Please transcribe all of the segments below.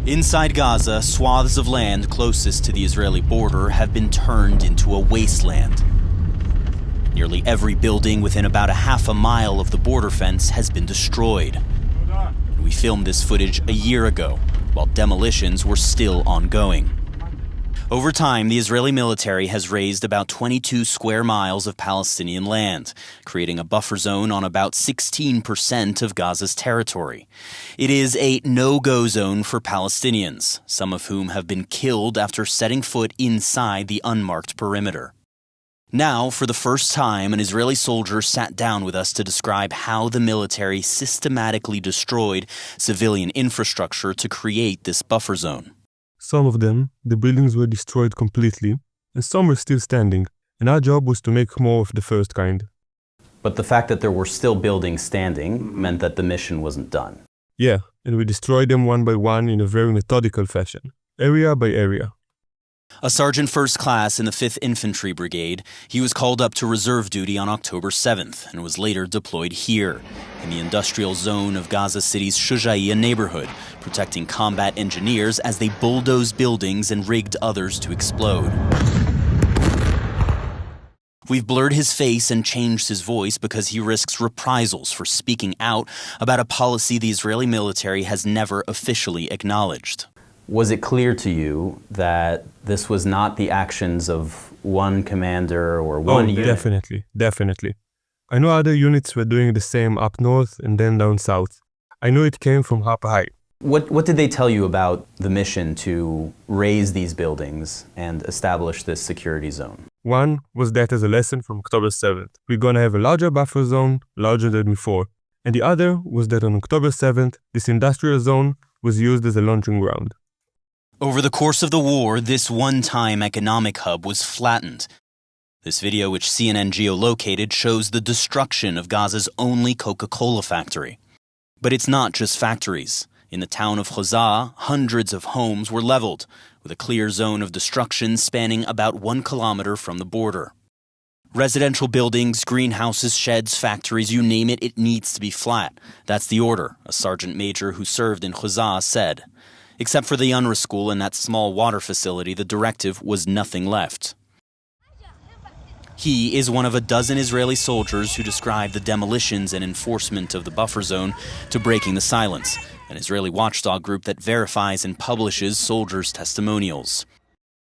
Inside Gaza, swaths of land closest to the Israeli border have been turned into a wasteland. Nearly every building within about a half a mile of the border fence has been destroyed. We filmed this footage a year ago, while demolitions were still ongoing. Over time, the Israeli military has razed about 22 square miles of Palestinian land, creating a buffer zone on about 16% of Gaza's territory. It is a no-go zone for Palestinians, some of whom have been killed after setting foot inside the unmarked perimeter. Now, for the first time, an Israeli soldier sat down with us to describe how the military systematically destroyed civilian infrastructure to create this buffer zone. Some of them, the buildings were destroyed completely, and some were still standing, and our job was to make more of the first kind. But the fact that there were still buildings standing meant that the mission wasn't done. Yeah, and we destroyed them one by one in a very methodical fashion, area by area. A sergeant first class in the 5th Infantry Brigade, he was called up to reserve duty on October 7th and was later deployed here, in the industrial zone of Gaza City's Shujaiya neighborhood, protecting combat engineers as they bulldozed buildings and rigged others to explode. We've blurred his face and changed his voice because he risks reprisals for speaking out about a policy the Israeli military has never officially acknowledged. Was it clear to you that this was not the actions of one commander or one unit? Definitely. I know other units were doing the same up north and then down south. I know it came from up high. What did they tell you about the mission to raise these buildings and establish this security zone? One was that as a lesson from October 7th. We're going to have a larger buffer zone, larger than before. And the other was that on October 7th, this industrial zone was used as a launching ground. Over the course of the war, this one-time economic hub was flattened. This video, which CNN geolocated, shows the destruction of Gaza's only Coca-Cola factory. But it's not just factories. In the town of Gaza, hundreds of homes were leveled, with a clear zone of destruction spanning about 1 kilometer from the border. Residential buildings, greenhouses, sheds, factories, you name it, it needs to be flat. That's the order, a sergeant major who served in Gaza said. Except for the UNRWA school and that small water facility, the directive was nothing left. He is one of a dozen Israeli soldiers who described the demolitions and enforcement of the buffer zone to breaking the silence, an Israeli watchdog group that verifies and publishes soldiers' testimonials.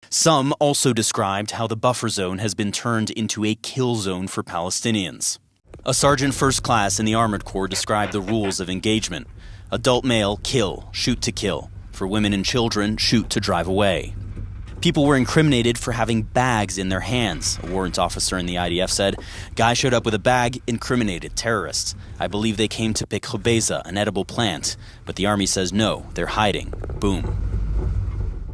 Some also described how the buffer zone has been turned into a kill zone for Palestinians. A sergeant first class in the Armored Corps described the rules of engagement. Adult male, kill, shoot to kill. For women and children, shoot to drive away. People were incriminated for having bags in their hands, a warrant officer in the IDF said. Guy showed up with a bag, incriminated terrorists. I believe they came to pick khubeza, an edible plant. But the army says no, they're hiding. Boom.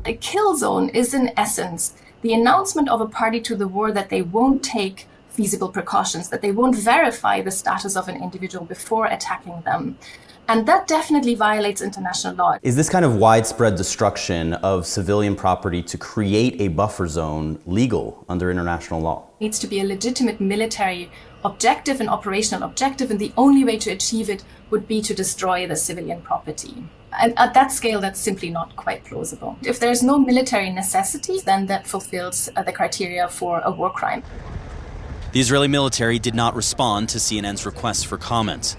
A kill zone is in essence the announcement of a party to the war that they won't take feasible precautions, that they won't verify the status of an individual before attacking them. And that definitely violates international law. Is this kind of widespread destruction of civilian property to create a buffer zone legal under international law? It needs to be a legitimate military objective and operational objective, and the only way to achieve it would be to destroy the civilian property. And at that scale, that's simply not quite plausible. If there's no military necessity, then that fulfills the criteria for a war crime. The Israeli military did not respond to CNN's request for comment.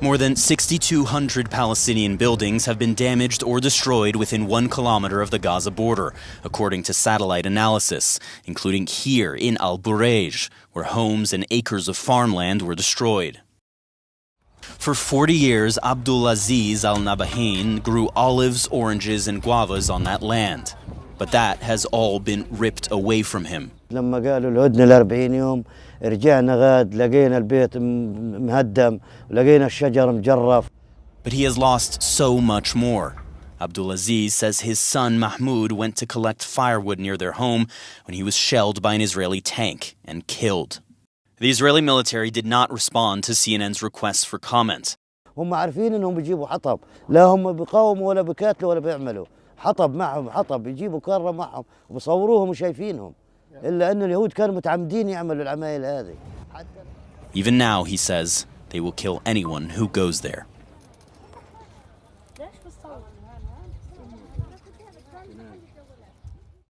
More than 6,200 Palestinian buildings have been damaged or destroyed within 1 kilometer of the Gaza border, according to satellite analysis, including here in Al Bureij, where homes and acres of farmland were destroyed. For 40 years, Abdulaziz al-Nabahin grew olives, oranges, and guavas on that land. But that has all been ripped away from him. لما قالوا الهدنة ل40 يوم رجعنا غاد لقينا البيت مهدم ولقينا الشجر مجرف. But he has lost so much more. Abdulaziz says his son Mahmoud went to collect firewood near their home when he was shelled by an Israeli tank and killed. The Israeli military did not respond to CNN's requests for comment. هم عارفين انهم بيجيبوا حطب، لا هم بيقاوموا ولا بيقاتلوا ولا بيعملوا. حطب معهم حطب بيجيبوا كرة معهم وبصوروهم وشايفينهم. إلا أن اليهود كانوا متعمدين يعملوا العمايل هذه. Even now, he says, they will kill anyone who goes there. هناك